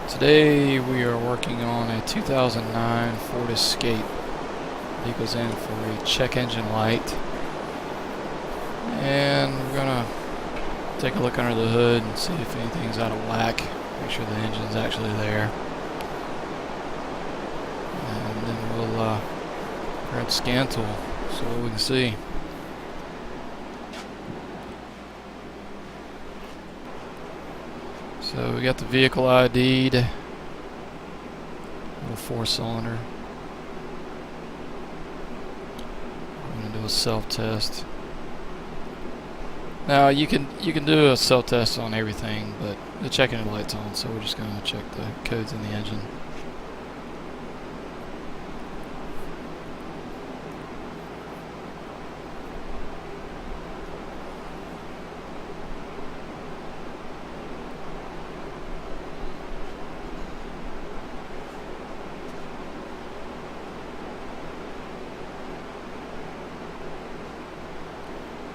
Today we are working on a 2009 Ford Escape. Vehicle's in for a check engine light, and we're gonna take a look under the hood and see if anything's out of whack. Make sure the engine's actually there, and then we'll grab the scan tool so we can see. So we got the vehicle ID'd, little 4-cylinder. I'm gonna do a self-test. Now you can do a self-test on everything, but the check engine light's on, so we're just gonna check the codes in the engine.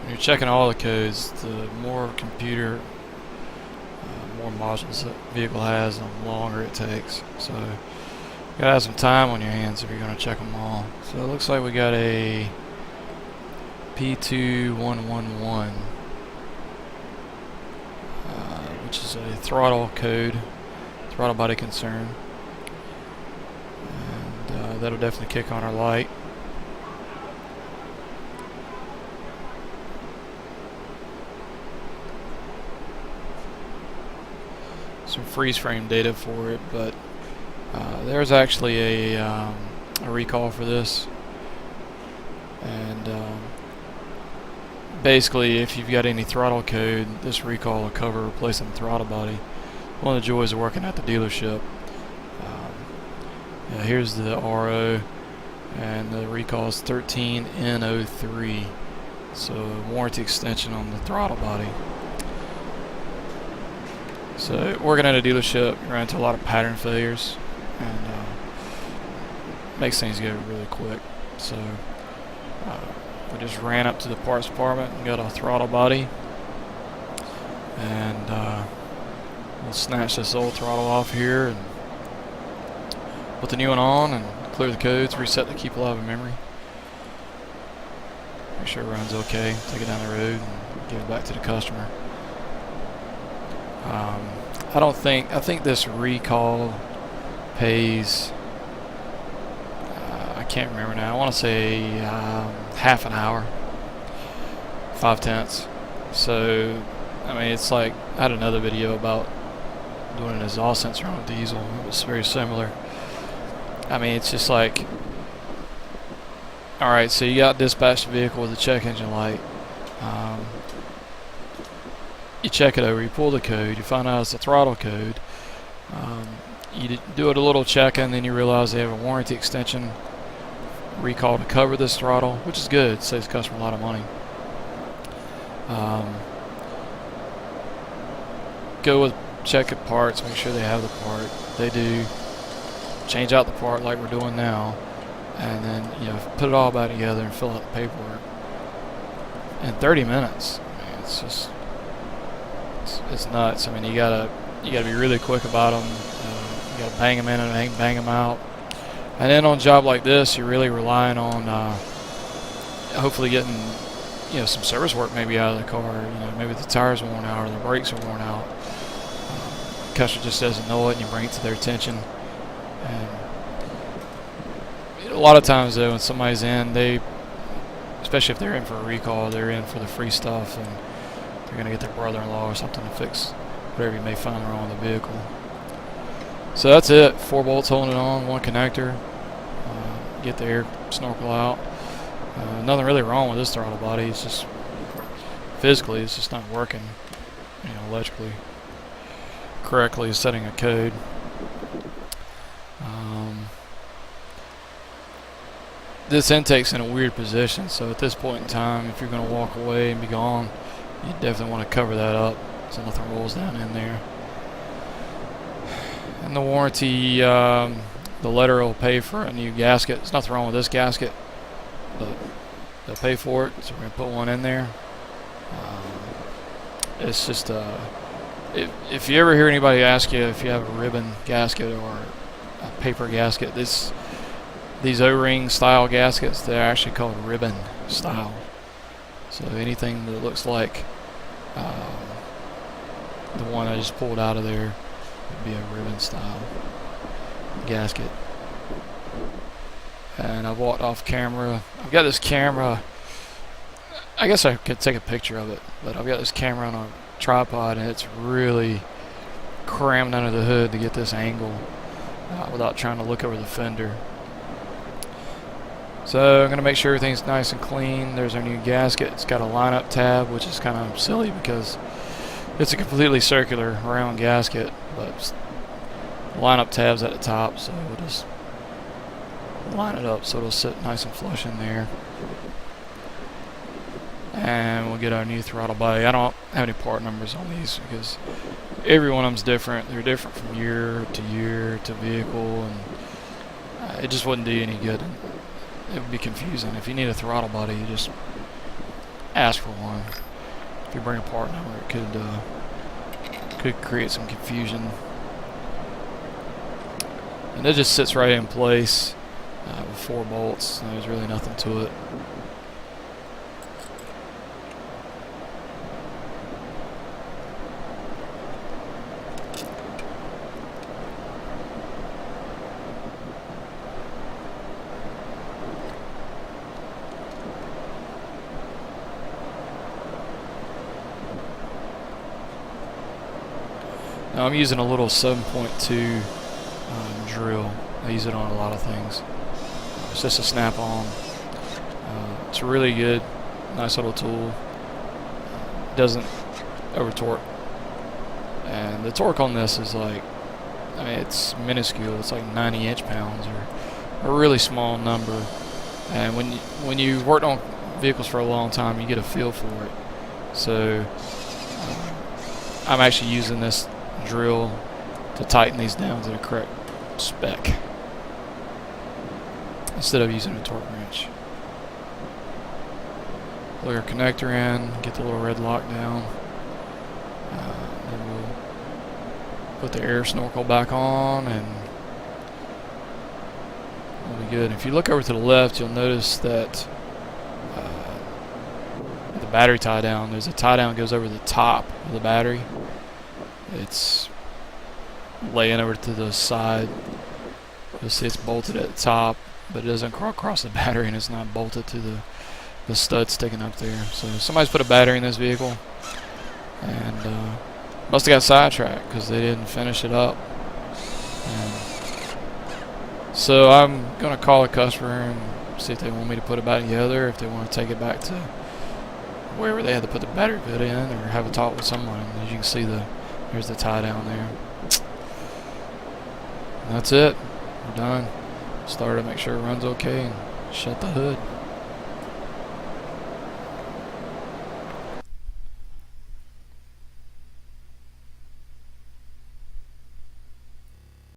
When you're checking all the codes, the more more modules that vehicle has, the longer it takes. So you gotta have some time on your hands if you're gonna check them all. So it looks like we got a P2111, which is a throttle code, throttle body concern, and that'll definitely kick on our light. Some freeze frame data for it, but there's actually a recall for this, and basically if you've got any throttle code, this recall will cover replacing the throttle body. One of the joys of working at the dealership. Yeah, here's the RO, and the recall is 13N03, so warranty extension on the throttle body. So working at a dealership, you run into a lot of pattern failures, and makes things go really quick. So we just ran up to the parts department and got a throttle body, and we'll snatch this old throttle off here and put the new one on and clear the codes, reset the keep alive in memory, make sure it runs okay, take it down the road and give it back to the customer. I think this recall pays, I can't remember now, I want to say half an hour, 5/10. So, I mean, it's like, I had another video about doing an exhaust sensor on a diesel. It was very similar. I mean, it's just like, alright, so you got dispatched a vehicle with a check engine light. You check it over, you pull the code, you find out it's a throttle code. You do it a little check, and then you realize they have a warranty extension recall to cover this throttle, which is good. It saves the customer a lot of money. Go with check at parts, make sure they have the part. They do. Change out the part like we're doing now, and then put it all back together and fill out the paperwork in 30 minutes. I mean, it's just it's nuts. I mean, you gotta be really quick about them. You gotta bang them in and bang them out. And then on a job like this, you're really relying on hopefully getting some service work maybe out of the car. Maybe the tires are worn out or the brakes are worn out. The customer just doesn't know it, and you bring it to their attention. And a lot of times though, when somebody's in, especially if they're in for a recall, they're in for the free stuff, and they're going to get their brother-in-law or something to fix whatever you may find wrong with the vehicle. So that's it. 4 bolts holding it on, 1 connector. Get the air snorkel out. Nothing really wrong with this throttle body. It's just physically, it's just not working, electrically correctly, setting a code. This intake's in a weird position, so at this point in time, if you're going to walk away and be gone, you definitely want to cover that up so nothing rolls down in there. And the warranty, the letter will pay for a new gasket. There's nothing wrong with this gasket, but they'll pay for it, so we're going to put one in there. It's just if you ever hear anybody ask you if you have a ribbon gasket or a paper gasket, these O-ring style gaskets, they're actually called ribbon style. So anything that looks like the one I just pulled out of there would be a ribbon style gasket. And I've walked off camera. I've got this camera. I guess I could take a picture of it, but I've got this camera on a tripod, and it's really crammed under the hood to get this angle without trying to look over the fender. So I'm going to make sure everything's nice and clean. There's our new gasket. It's got a lineup tab, which is kind of silly because it's a completely circular round gasket, but lineup tab's at the top, so we'll just line it up so it'll sit nice and flush in there. And we'll get our new throttle body. I don't have any part numbers on these because every one of them's different. They're different from year to vehicle, and it just wouldn't do you any good. It would be confusing. If you need a throttle body, you just ask for one. If you bring a part number, it could create some confusion. And it just sits right in place with 4 bolts. There's really nothing to it. Now I'm using a little 7.2 drill. I use it on a lot of things. It's just a snap-on. It's really good, nice little tool. Doesn't over-torque. And the torque on this is like, I mean, it's minuscule. It's like 90 inch-pounds, or a really small number. And when you've worked on vehicles for a long time, you get a feel for it. So I'm actually using this drill to tighten these down to the correct spec instead of using a torque wrench. Plug our connector in, get the little red lock down, then we'll put the air snorkel back on, and we'll be good. If you look over to the left, you'll notice that the battery tie down, there's a tie down that goes over the top of the battery. It's laying over to the side. You'll see it's bolted at the top, but it doesn't cross the battery, and it's not bolted to the stud sticking up there. So somebody's put a battery in this vehicle, and must have got sidetracked because they didn't finish it up. And so I'm going to call a customer and see if they want me to put it back together, if they want to take it back to wherever they had to put the battery bit in, or have a talk with someone. As you can see, there's the tie down there. And that's it. We're done. Started to make sure it runs okay and shut the hood.